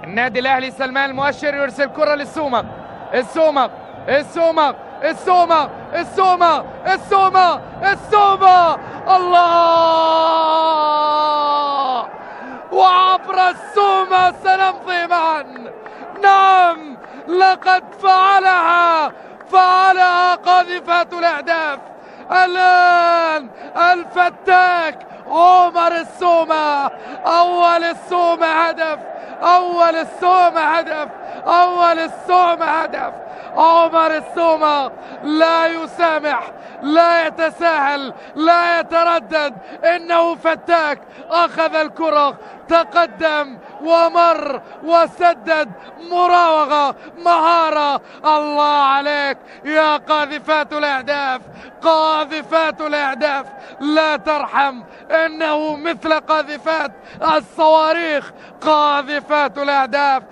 النادي الاهلي سلمان المؤشر يرسل كرة للسومة. السومة السومة السومة السومة السومة السومة، الله! وعبر السومة سنمضي معا. نعم، لقد فعلها قاذفات الأهداف. الآن الفتاك عمر السومة، أول السومة هدف، أول السومة هدف، أول السومة هدف. عمر السومة لا يسامح، لا يتساهل، لا يتردد، إنه فتاك. أخذ الكرة، تقدم ومر وسدد، مراوغة، مهارة. الله عليك يا قاذفات الأهداف، قاذفات الأهداف لا ترحم، إنه مثل قاذفات الصواريخ، قاذفات الأهداف.